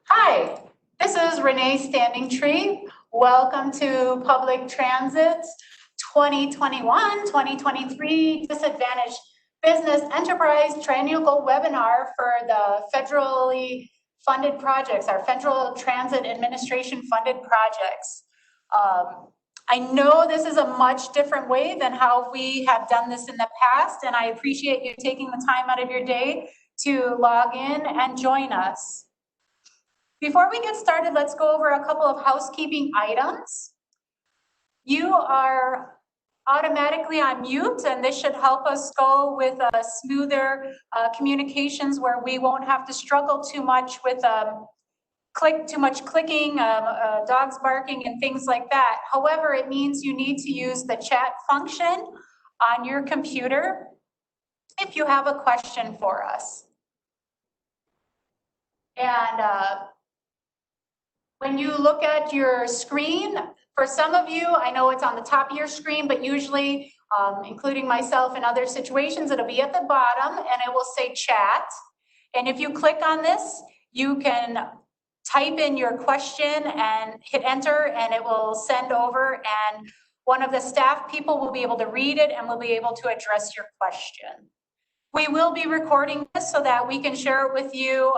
Hi, this is Renee Standing. Welcome to Public Transit's 2021-2023 Disadvantaged Business Enterprise Triennial Goal webinar for the federally funded projects, our Federal Transit Administration funded projects. I know this is a much different way than how we have done this in the past, and I appreciate you taking the time out of your day to log in and join us. Before we get started, let's go over a couple of housekeeping items. You are automatically on mute, and this should help us go with smoother communications where we won't have to struggle too much with too much clicking, dogs barking, and things like that. However, it means you need to use the chat function on your computer if you have a question for us. And when you look at your screen, for some of you, I know it's on the top of your screen, but usually, including myself in other situations, it'll be at the bottom and it will say chat. And if you click on this, you can type in your question and hit enter, and it will send over, and one of the staff people will be able to read it and will be able to address your question. We will be recording this so that we can share it with you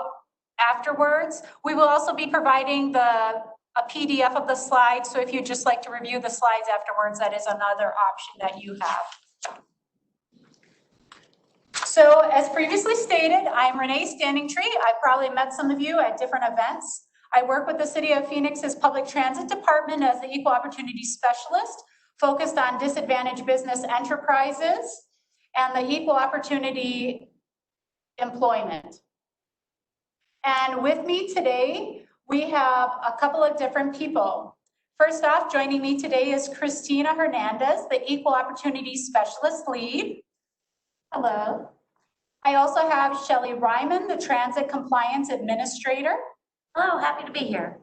afterwards. We will also be providing a PDF of the slides, so if you'd just like to review the slides afterwards, that is another option that you have. So as previously stated, I'm Renee Standing. I've probably met some of you at different events. I work with the City of Phoenix's Public Transit Department as the Equal Opportunity Specialist, focused on disadvantaged business enterprises and the equal opportunity employment. And with me today, we have a couple of different people. First off, joining me today is Christina Hernandez, the Equal Opportunity Specialist Lead. Hello. I also have Shelly Ryman, the Transit Compliance Administrator. Hello, happy to be here.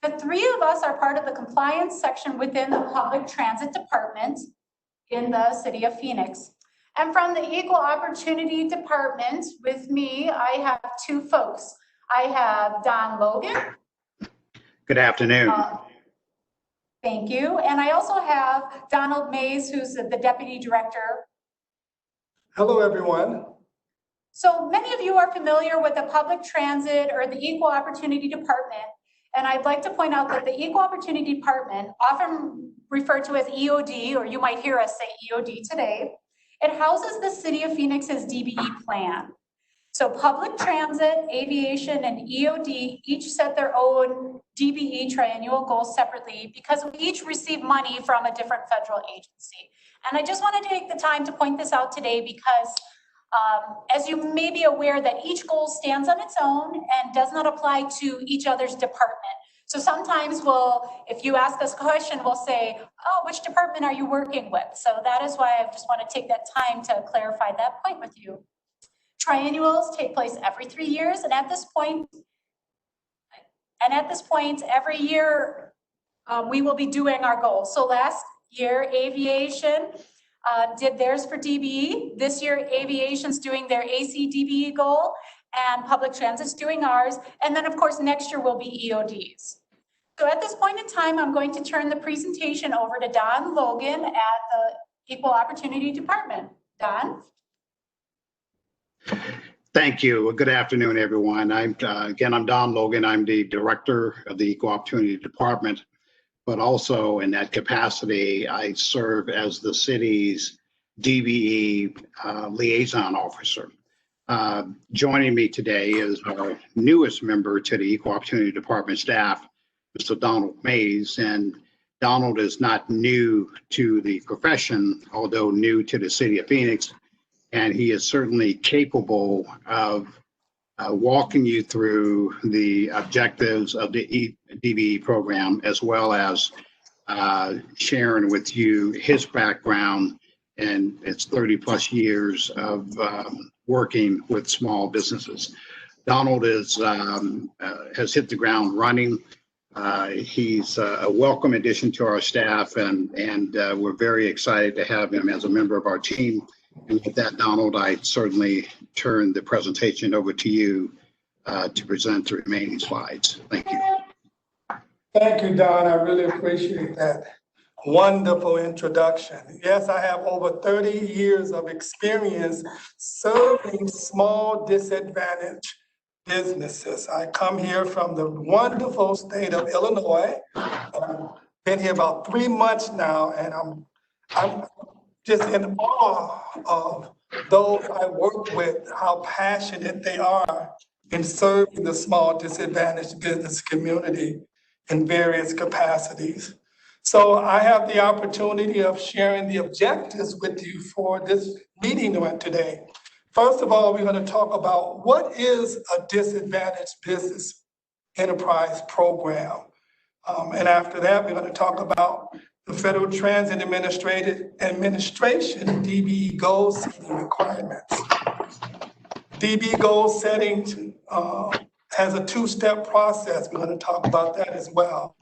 The three of us are part of the compliance section within the Public Transit Department in the City of Phoenix. And from the Equal Opportunity Department, with me, I have two folks. I have Don Logan. Good afternoon. Thank you. And I also have Donald Mays, who's the Deputy Director. Hello, everyone. So many of you are familiar with the Public Transit or the Equal Opportunity Department. And I'd like to point out that the Equal Opportunity Department, often referred to as EOD, or you might hear us say EOD today, it houses the City of Phoenix's DBE plan. So public transit, aviation, and EOD each set their own DBE triennial goals separately because we each receive money from a different federal agency. And I just want to take the time to point this out today because as you may be aware that each goal stands on its own and does not apply to each other's department. So sometimes if you ask us a question, we'll say, oh, which department are you working with? So that is why I just want to take that time to clarify that point with you. Triennials take place every 3 years, and at this point, every year we will be doing our goals. So last year, aviation did theirs for DBE. This year, aviation's doing their AC DBE goal, and public transit's doing ours. And then, of course, next year will be EODs. So at this point in time, I'm going to turn the presentation over to Don Logan at the Equal Opportunity Department. Don? Thank you. Good afternoon, everyone. I'm Don Logan. I'm the Director of the Equal Opportunity Department, but also in that capacity, I serve as the city's DBE Liaison Officer. Joining me today is our newest member to the Equal Opportunity Department staff, Mr. Donald Mays, and Donald is not new to the profession, although new to the City of Phoenix, and he is certainly capable of walking you through the objectives of the DBE program, as well as sharing with you his background and its 30 plus years of working with small businesses. Donald has hit the ground running. He's a welcome addition to our staff, and we're very excited to have him as a member of our team. And with that, Donald, I certainly turn the presentation over to you to present the remaining slides. Thank you. Thank you, Don. I really appreciate that wonderful introduction. Yes, I have over 30 years of experience serving small disadvantaged businesses. I come here from the wonderful state of Illinois. I've been here about 3 months now, and I'm just in awe of those I work with, how passionate they are in serving the small disadvantaged business community in various capacities. So I have the opportunity of sharing the objectives with you for this meeting today. First of all, we're going to talk about what is a disadvantaged business enterprise program. And after that, we're going to talk about the Federal Transit Administration DBE goal setting requirements. DBE goal setting has a two-step process. We're going to talk about that as well.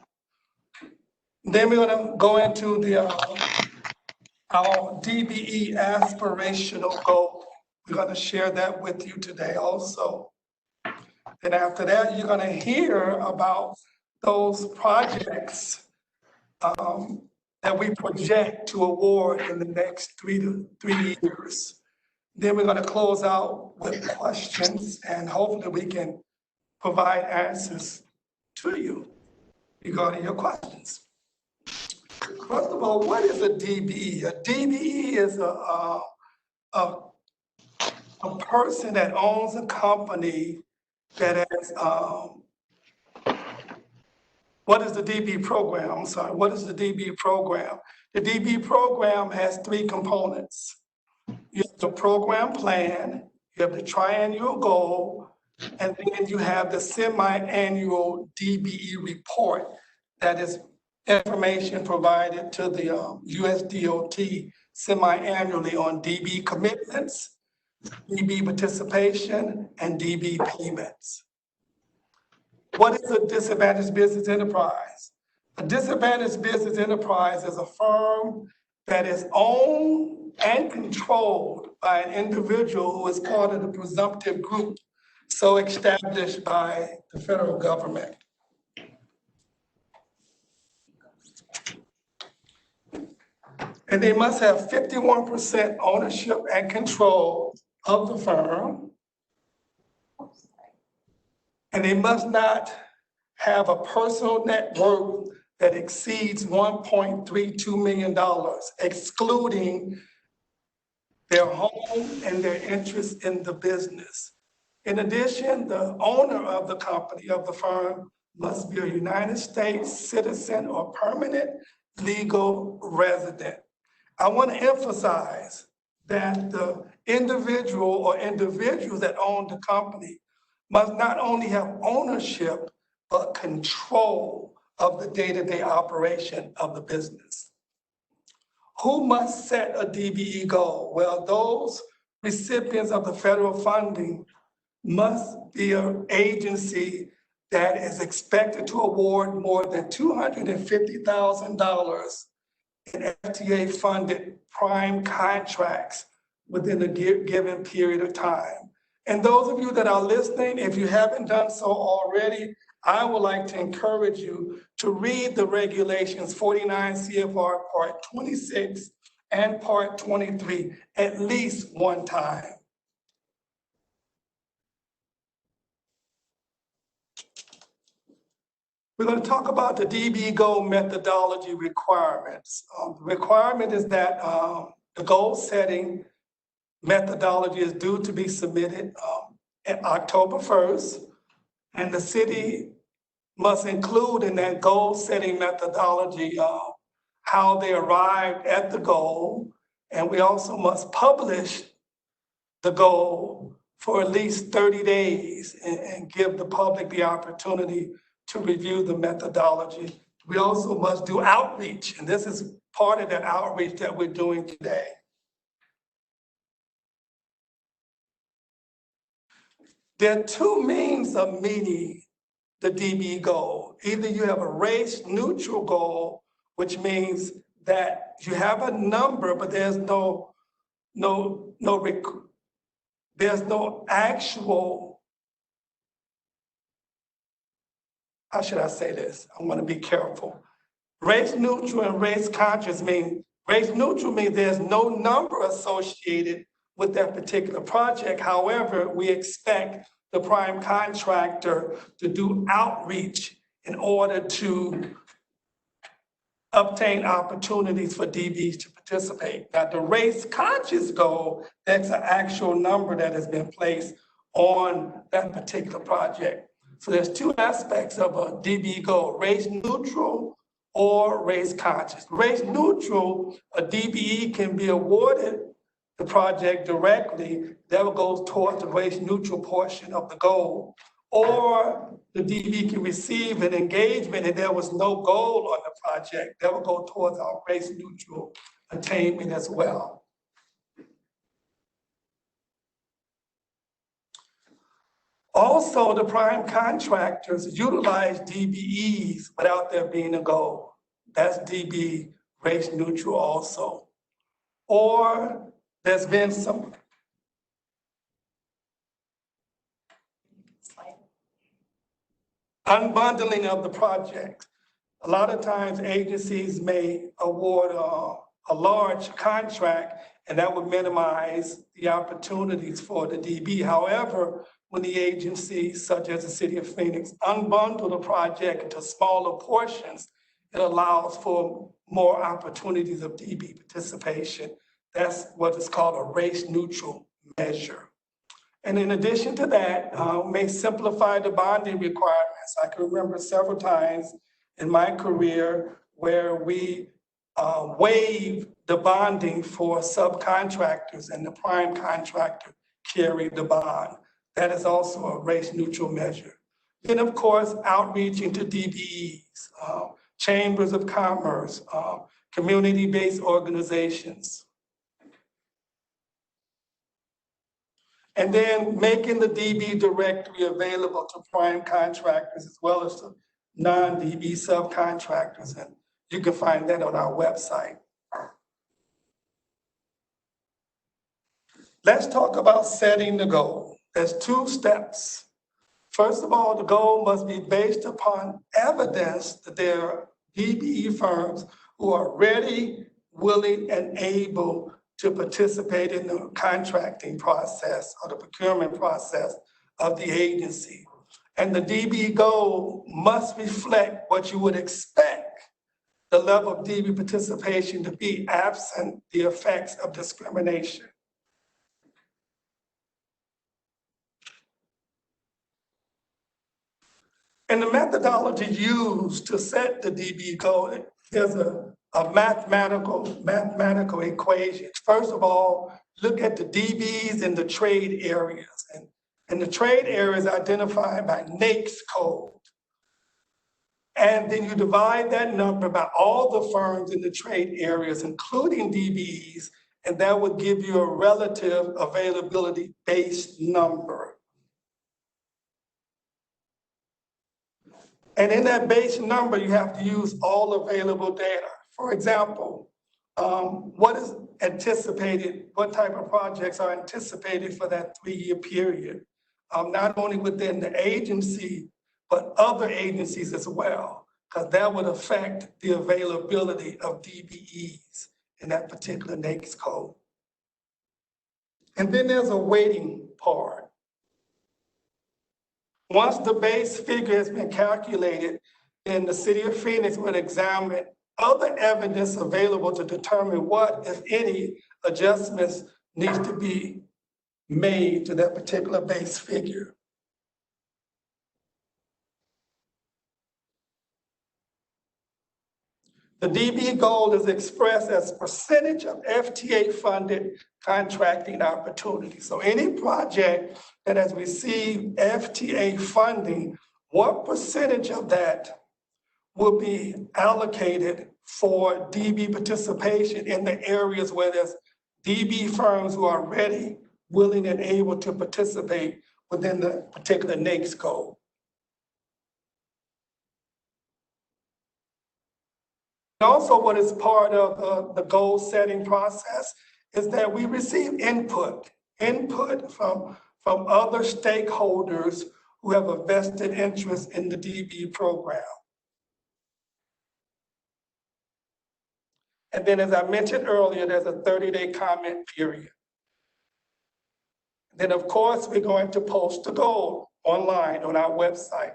Then we're going to go into our DBE aspirational goal. We're going to share that with you today also. And after that, you're going to hear about those projects that we project to award in the next 3 years. Then we're going to close out with questions, and hopefully we can provide answers to you regarding your questions. First of all, what is a DBE? A DBE is a person that owns a company that has, what is the DBE program? I'm sorry, what is the DBE program? The DBE program has 3 components. You have the program plan, you have the triennial goal, and then you have the semi-annual DBE report that is information provided to the USDOT semi-annually on DBE commitments, DBE participation, and DBE payments. What is a disadvantaged business enterprise? A disadvantaged business enterprise is a firm that is owned and controlled by an individual who is part of the presumptive group so established by the federal government. And they must have 51% ownership and control of the firm. And they must not have a personal net worth that exceeds $1.32 million, excluding their home and their interest in the business. In addition, the owner of the company, of the firm, must be a United States citizen or permanent legal resident. I want to emphasize that the individual or individuals that own the company must not only have ownership, but control of the day-to-day operation of the business. Who must set a DBE goal? Well, those recipients of the federal funding must be an agency that is expected to award more than $250,000 in FTA-funded prime contracts within a given period of time. And those of you that are listening, if you haven't done so already, I would like to encourage you to read the regulations 49 CFR Part 26 and Part 23 at least one time. We're going to talk about the DBE goal methodology requirements. The requirement is that the goal setting methodology is due to be submitted on October 1st, and the city must include in that goal setting methodology how they arrived at the goal, and we also must publish the goal for at least 30 days and give the public the opportunity to review the methodology. We also must do outreach, and this is part of that outreach that we're doing today. There are 2 means of meeting the DBE goal. Either you have a race neutral goal, which means that you have a number, but there's no actual how should I say this? I want to be careful. Race neutral and race conscious mean, race neutral means there's no number associated with that particular project. However, we expect the prime contractor to do outreach in order to obtain opportunities for DBs to participate. Now, the race conscious goal, that's an actual number that has been placed on that particular project. So there's two aspects of a DBE goal, race neutral or race conscious. Race neutral, a DBE can be awarded the project directly, that will go towards the race neutral portion of the goal. Or the DB can receive an engagement and there was no goal on the project, that will go towards our race neutral attainment as well. Also, the prime contractors utilize DBEs without there being a goal. That's DB race neutral also. Or there's been some unbundling of the project. A lot of times agencies may award a large contract and that would minimize the opportunities for the DB. However, when the agencies such as the City of Phoenix unbundle the project into smaller portions, it allows for more opportunities of DB participation. That's what is called a race neutral measure. And in addition to that, may simplify the bonding requirements. I can remember several times in my career where we waived the bonding for subcontractors and the prime contractor carried the bond. That is also a race neutral measure. Then of course, outreaching to DBEs, chambers of commerce, community-based organizations. And then making the DB directory available to prime contractors as well as to non-DB subcontractors. And you can find that on our website. Let's talk about setting the goal. There's two steps. First of all, the goal must be based upon evidence that there are DBE firms who are ready, willing, and able to participate in the contracting process or the procurement process of the agency. And the DB goal must reflect what you would expect the level of DB participation to be absent the effects of discrimination. And the methodology used to set the DB goal, there's a mathematical equation. First of all, look at the DBs in the trade areas. And the trade areas identified by NAICS code. And then you divide that number by all the firms in the trade areas, including DBEs, and that would give you a relative availability based number. And in that base number, you have to use all available data. For example, what is anticipated, what type of projects are anticipated for that 3-year period? Not only within the agency, but other agencies as well, because that would affect the availability of DBEs in that particular NAICS code. And then there's a weighting part. Once the base figure has been calculated, then the City of Phoenix would examine other evidence available to determine what, if any, adjustments need to be made to that particular base figure. The DB goal is expressed as percentage of FTA-funded contracting opportunities. So any project that has received FTA funding, what percentage of that will be allocated for DB participation in the areas where there's DB firms who are ready, willing, and able to participate within the particular NAICS code. Also, what is part of the goal setting process is that we receive input from other stakeholders who have a vested interest in the DBE program. And then, as I mentioned earlier, there's a 30-day comment period. Then, of course, we're going to post the goal online on our website.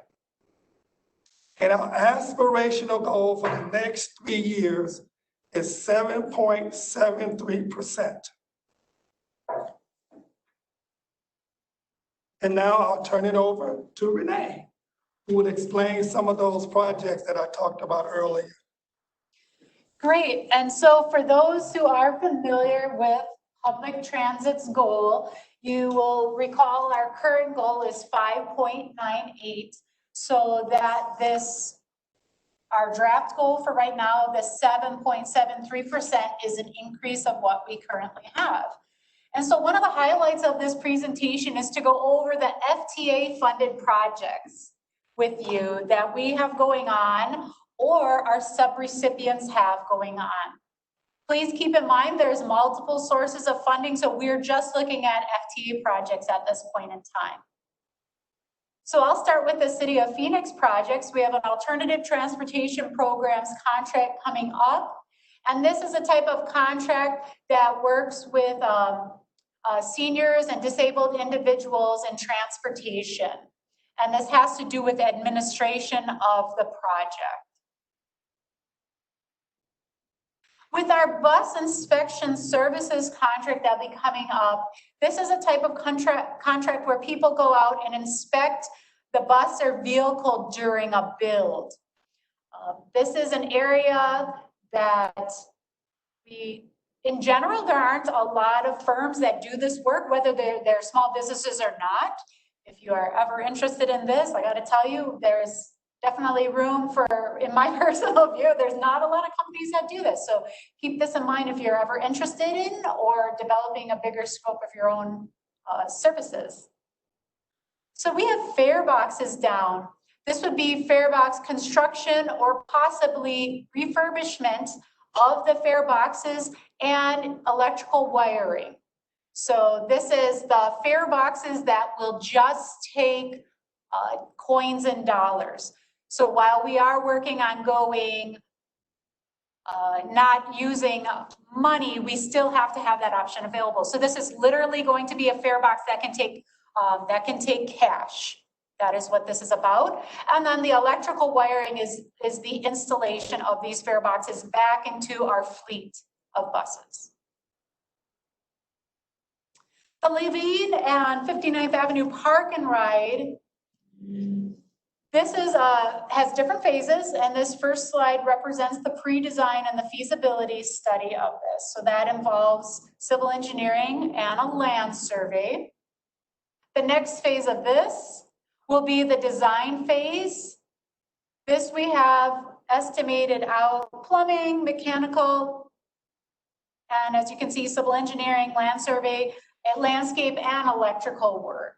And our aspirational goal for the next 3 years is 7.73%. And now I'll turn it over to Renee, who will explain some of those projects that I talked about earlier. Great. And so for those who are familiar with public transit's goal, you will recall our current goal is 5.98. So that our draft goal for right now, the 7.73% is an increase of what we currently have. And so one of the highlights of this presentation is to go over the FTA funded projects with you that we have going on or our subrecipients have going on. Please keep in mind there's multiple sources of funding, so we're just looking at FTA projects at this point in time. So I'll start with the City of Phoenix projects. We have an alternative transportation programs contract coming up. And this is a type of contract that works with seniors and disabled individuals in transportation. And this has to do with the administration of the project. With our bus inspection services contract that'll be coming up, this is a type of contract where people go out and inspect the bus or vehicle during a build. This is an area that in general, there aren't a lot of firms that do this work, whether they're small businesses or not. If you are ever interested in this, I gotta tell you, there's definitely room for, in my personal view, there's not a lot of companies that do this. So keep this in mind if you're ever interested in or developing a bigger scope of your own services. So we have fare boxes down. This would be fare box construction or possibly refurbishment of the fare boxes and electrical wiring. So this is the fare boxes that will just take coins and dollars. So while we are working on going, not using money, we still have to have that option available. So this is literally going to be a fare box that can take cash. That is what this is about. And then the electrical wiring is the installation of these fare boxes back into our fleet of buses. The Levine and 59th Avenue Park and Ride. This has different phases, and this first slide represents the pre-design and the feasibility study of this. So that involves civil engineering and a land survey. The next phase of this will be the design phase. This we have estimated out plumbing, mechanical, and as you can see, civil engineering, land survey, landscape, and electrical work.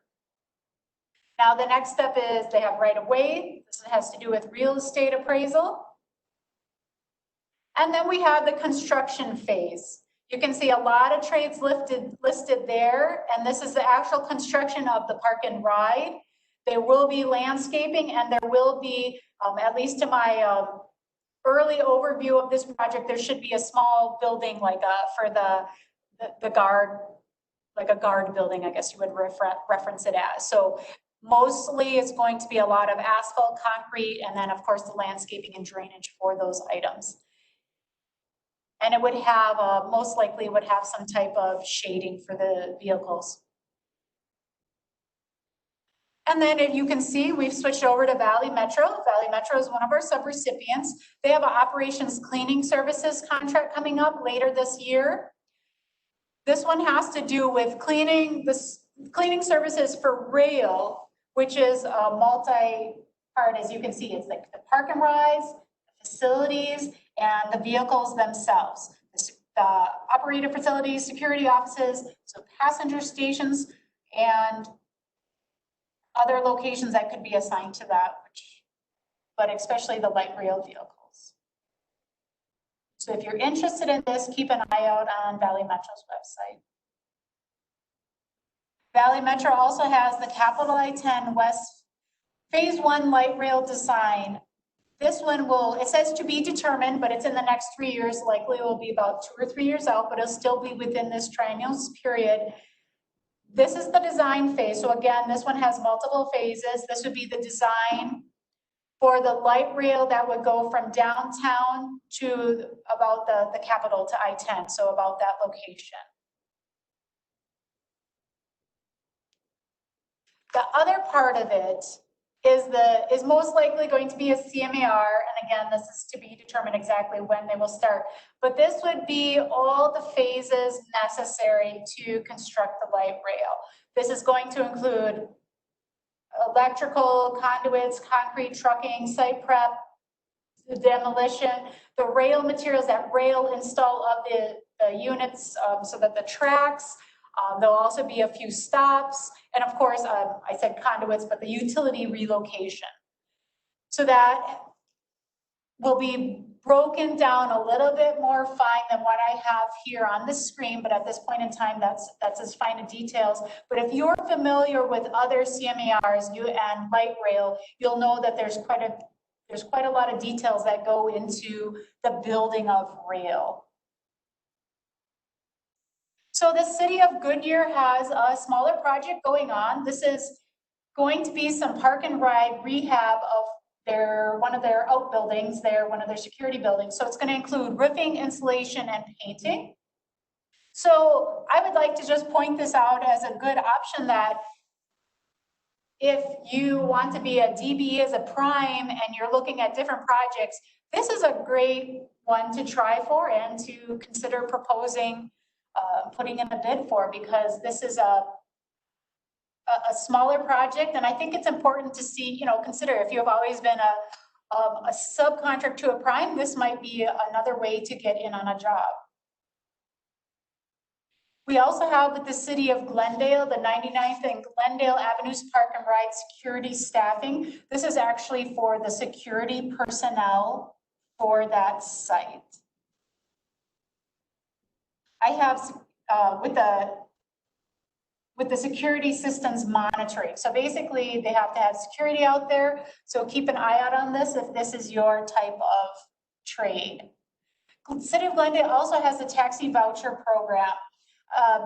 Now the next step is they have right of way. This has to do with real estate appraisal. And then we have the construction phase. You can see a lot of trades listed there, and this is the actual construction of the park and ride. There will be landscaping, and there will be, at least to my early overview of this project, there should be a small building like for the guard, like a guard building, I guess you would reference it as. So mostly it's going to be a lot of asphalt, concrete, and then of course the landscaping and drainage for those items. And it would have, most likely would have some type of shading for the vehicles. And then if you can see, we've switched over to Valley Metro. Valley Metro is one of our subrecipients. They have an operations cleaning services contract coming up later this year. This one has to do with cleaning services for rail, which is a multi-part, as you can see. It's like the park and rides, the facilities, and the vehicles themselves. The operator facilities, security offices, so passenger stations, and other locations that could be assigned to that, but especially the light rail vehicles. So if you're interested in this, keep an eye out on Valley Metro's website. Valley Metro also has the Capital I-10 West Phase 1 light rail design. This one will, it says to be determined, but it's in the next 3 years. Likely it will be about 2 or 3 years out, but it'll still be within this triennial period. This is the design phase. So again, this one has multiple phases. This would be the design for the light rail that would go from downtown to about the Capitol to I-10, so about that location. The other part of it is most likely going to be a CMAR, and again, this is to be determined exactly when they will start. But this would be all the phases necessary to construct the light rail. This is going to include electrical, conduits, concrete, trucking, site prep, the demolition, the rail materials, that rail install of the units so that the tracks, there'll also be a few stops, and of course, I said conduits, but the utility relocation. So that will be broken down a little bit more fine than what I have here on the screen, but at this point in time, that's as fine in details. But if you're familiar with other CMARs and light rail, you'll know that there's quite a lot of details that go into the building of rail. So the city of Goodyear has a smaller project going on. This is going to be some park and ride rehab of one of their outbuildings, one of their security buildings. So it's going to include roofing, insulation, and painting. So I would like to just point this out as a good option that if you want to be a DBE as a prime and you're looking at different projects, this is a great one to try for and to consider proposing, putting in a bid for, because this is a smaller project. And I think it's important to see, consider if you have always been a subcontract to a prime, this might be another way to get in on a job. We also have with the city of Glendale, the 99th and Glendale Avenues Park and Ride security staffing. This is actually for the security personnel for that site. I have with the security systems monitoring. So basically they have to have security out there. So keep an eye out on this if this is your type of trade. City of Glendale also has a taxi voucher program.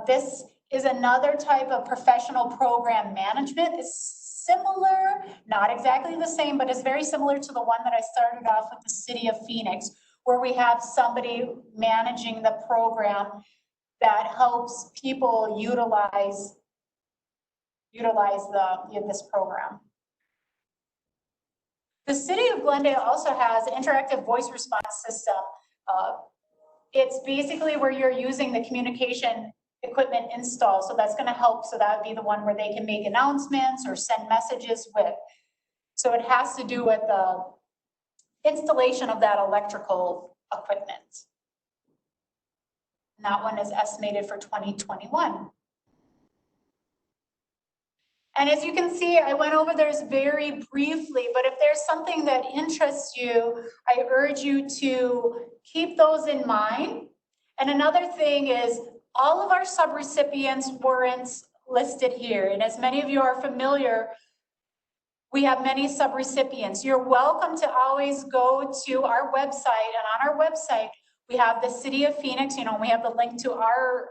This is another type of professional program management. It's similar, not exactly the same, but it's very similar to the one that I started off with the City of Phoenix, where we have somebody managing the program that helps people utilize this program. The City of Glendale also has an interactive voice response system. It's basically where you're using the communication equipment install. So that's going to help. So that would be the one where they can make announcements or send messages with. So it has to do with the installation of that electrical equipment. And that one is estimated for 2021. And as you can see, I went over those very briefly, but if there's something that interests you, I urge you to keep those in mind. And another thing is all of our subrecipients weren't listed here. And as many of you are familiar, we have many subrecipients. You're welcome to always go to our website, and on our website, we have the City of Phoenix, we have the link to our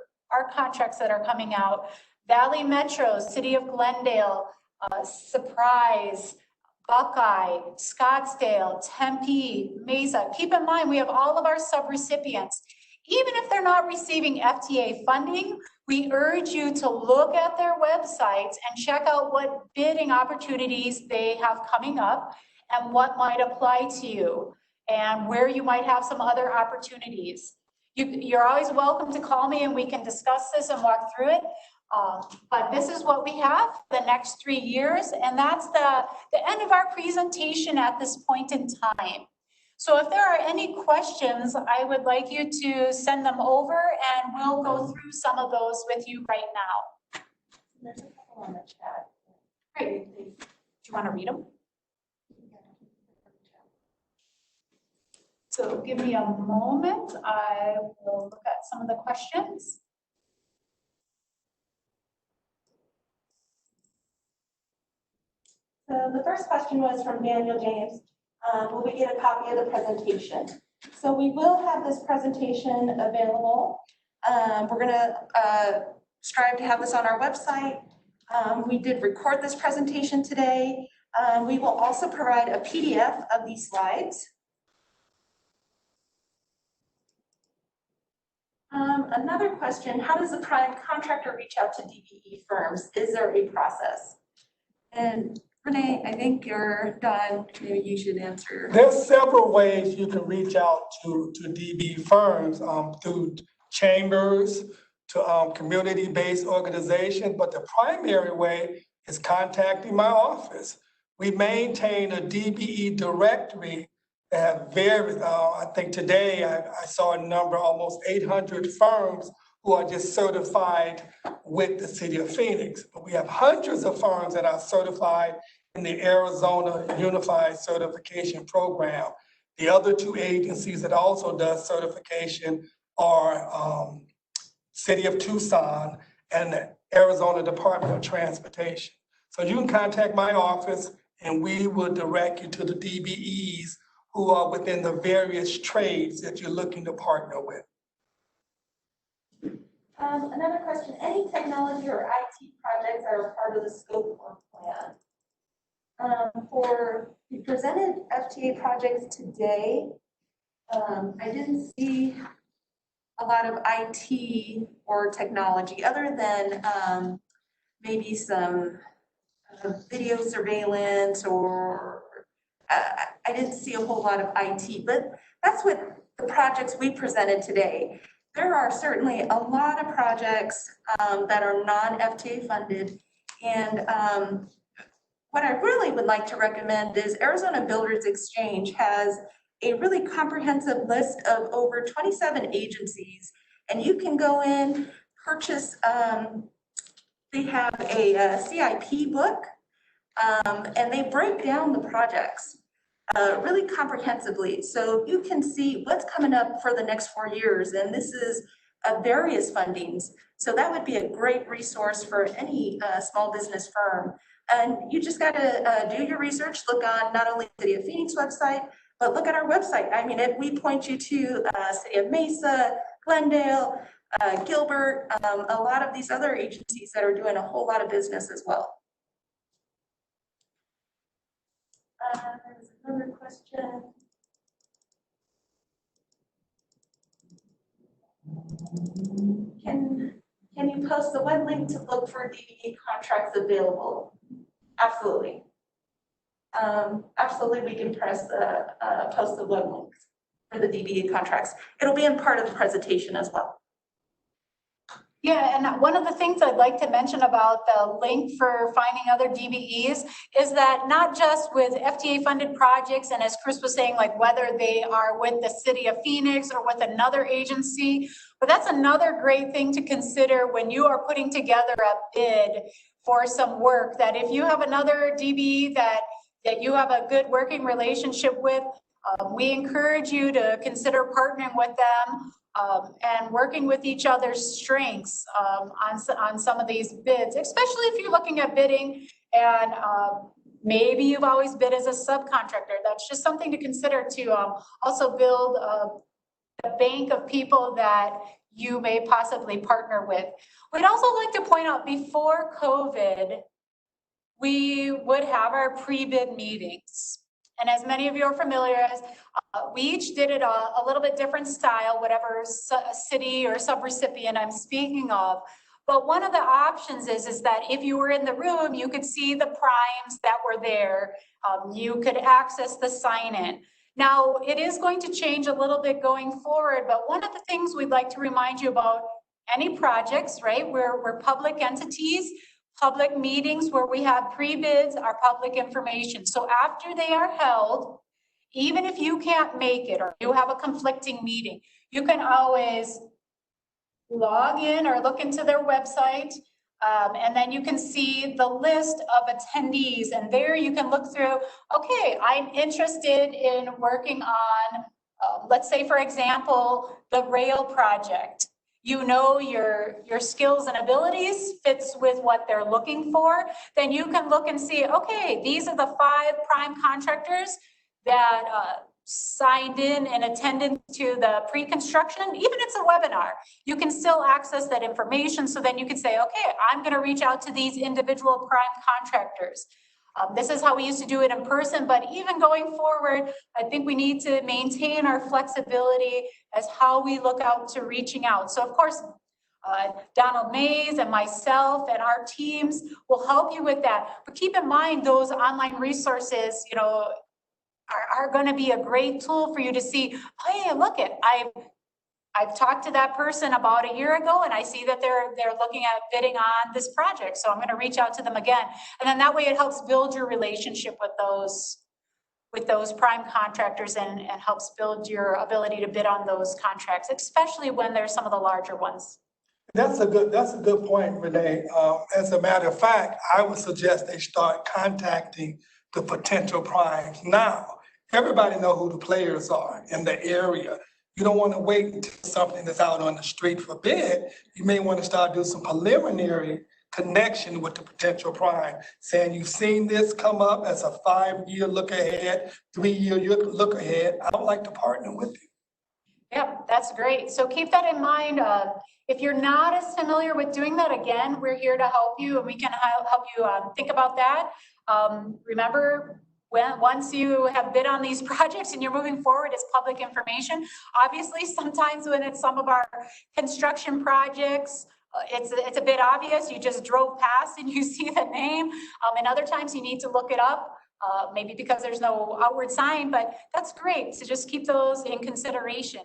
contracts that are coming out. Valley Metro, City of Glendale, Surprise, Buckeye, Scottsdale, Tempe, Mesa. Keep in mind, we have all of our subrecipients. Even if they're not receiving FTA funding, we urge you to look at their websites and check out what bidding opportunities they have coming up and what might apply to you and where you might have some other opportunities. You're always welcome to call me and we can discuss this and walk through it. But this is what we have the next 3 years, and that's the end of our presentation at this point in time. So if there are any questions, I would like you to send them over and we'll go through some of those with you right now. There's a couple on the chat. Great. Do you want to read them? So give me a moment. I will look at some of the questions. So the first question was from Daniel James. Will we get a copy of the presentation? So we will have this presentation available. We're gonna strive to have this on our website. We did record this presentation today. We will also provide a PDF of these slides. Another question, how does the prime contractor reach out to DBE firms? Is there a process? And Renee, I think you're done. Maybe you should answer. There's several ways you can reach out to DB firms, through chambers, to community-based organizations, but the primary way is contacting my office. We maintain a DBE directory that varies. I think today I saw a number, almost 800 firms who are just certified with the City of Phoenix. But we have hundreds of firms that are certified in the Arizona Unified Certification Program. The other two agencies that also does certification are City of Tucson and the Arizona Department of Transportation. So you can contact my office and we will direct you to the DBEs who are within the various trades that you're looking to partner with. Another question, any technology or IT projects that are part of the scope or plan? For the presented FTA projects today, I didn't see a lot of IT or technology other than maybe some video surveillance or I didn't see a whole lot of IT, but that's what the projects we presented today. There are certainly a lot of projects that are non-FTA funded, and what I really would like to recommend is Arizona Builders Exchange has a really comprehensive list of over 27 agencies, and you can go in, purchase, they have a CIP book, and they break down the projects really comprehensively. So you can see what's coming up for the next 4 years, and this is various fundings. So that would be a great resource for any small business firm. And you just got to do your research, look on not only the City of Phoenix website, but look at our website. I mean, we point you to City of Mesa, Glendale, Gilbert, a lot of these other agencies that are doing a whole lot of business as well. There's another question. Can you post the web link to look for DBE contracts available? Absolutely. Absolutely, we can post the web links for the DBE contracts. It'll be in part of the presentation as well. Yeah, and one of the things I'd like to mention about the link for finding other DBEs is that not just with FTA funded projects, and as Chris was saying, like whether they are with the City of Phoenix or with another agency, but that's another great thing to consider when you are putting together a bid for some work, that if you have another DBE that you have a good working relationship with, we encourage you to consider partnering with them and working with each other's strengths on some of these bids, especially if you're looking at bidding and maybe you've always bid as a subcontractor. That's just something to consider to also build a bank of people that you may possibly partner with. We'd also like to point out, before COVID, we would have our pre-bid meetings. And as many of you are familiar, as we each did it a little bit different style, whatever city or subrecipient I'm speaking of. But one of the options is that if you were in the room, you could see the primes that were there. You could access the sign-in. Now, it is going to change a little bit going forward, but one of the things we'd like to remind you about, any projects, right? We're public entities. Public meetings where we have pre-bids are public information. So after they are held, even if you can't make it or you have a conflicting meeting, you can always log in or look into their website, and then you can see the list of attendees, and there you can look through, okay, I'm interested in working on, let's say, for example, the rail project. you know your skills and abilities fits with what they're looking for, then you can look and see, okay, these are the 5 prime contractors that signed in and attended to the pre-construction. Even if it's a webinar, you can still access that information. So then you can say, okay, I'm going to reach out to these individual prime contractors. This is how we used to do it in person, but even going forward, I think we need to maintain our flexibility as how we look out to reaching out. So of course, Donald Mays and myself and our teams will help you with that. But keep in mind, those online resources, you know, are going to be a great tool for you to see, hey, look it, I've talked to that person about a year ago and I see that they're looking at bidding on this project. So I'm going to reach out to them again. And then that way it helps build your relationship with those prime contractors and helps build your ability to bid on those contracts, especially when there's some of the larger ones. That's a good point, Renee. As a matter of fact, I would suggest they start contacting the potential primes now. Everybody know who the players are in the area. You don't want to wait until something is out on the street for bid. You may want to start doing some preliminary connection with the potential prime, saying you've seen this come up as a 5-year look ahead, 3-year look ahead. I would like to partner with you. Yeah, that's great. So keep that in mind. If you're not as familiar with doing that, again, we're here to help you and we can help you think about that. Remember, once you have bid on these projects and you're moving forward, it's public information. Obviously, sometimes when it's some of our construction projects, it's a bit obvious. You just drove past and you see the name. And other times you need to look it up, maybe because there's no outward sign, but that's great. So just keep those in consideration.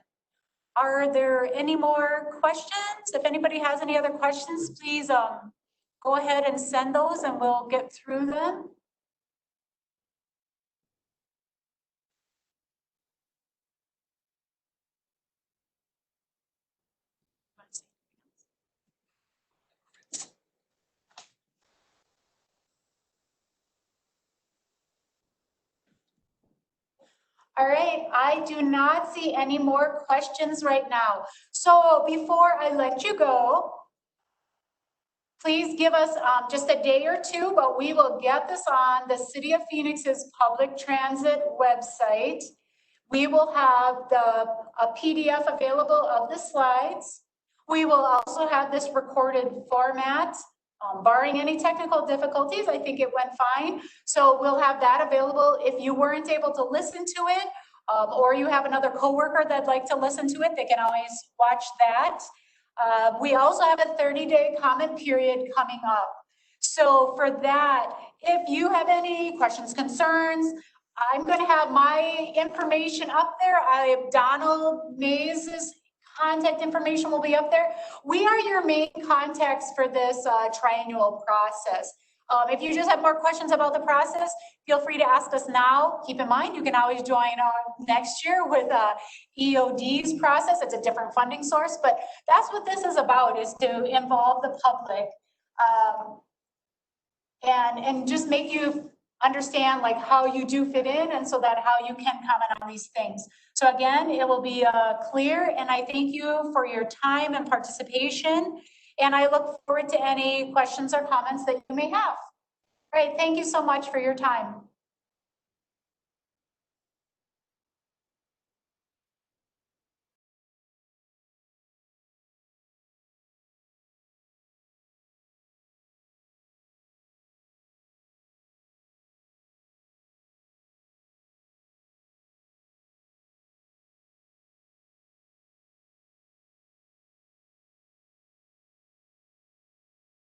Are there any more questions? If anybody has any other questions, please go ahead and send those and we'll get through them. All right, I do not see any more questions right now. So before I let you go, please give us just a day or two, but we will get this on the City of Phoenix's public transit website. We will have a PDF available of the slides. We will also have this recorded format. Barring any technical difficulties, I think it went fine. So we'll have that available. If you weren't able to listen to it, or you have another coworker that'd like to listen to it, they can always watch that. We also have a 30-day comment period coming up. So for that, if you have any questions, concerns, I'm going to have my information up there. Donald Mays' contact information will be up there. We are your main contacts for this triennial process. If you just have more questions about the process, feel free to ask us now. Keep in mind, you can always join next year with EOD's process. It's a different funding source, but that's what this is about, is to involve the public and just make you understand like how you do fit in, and so that how you can comment on these things. So again, it will be clear, and I thank you for your time and participation, and I look forward to any questions or comments that you may have. All right, thank you so much for your time.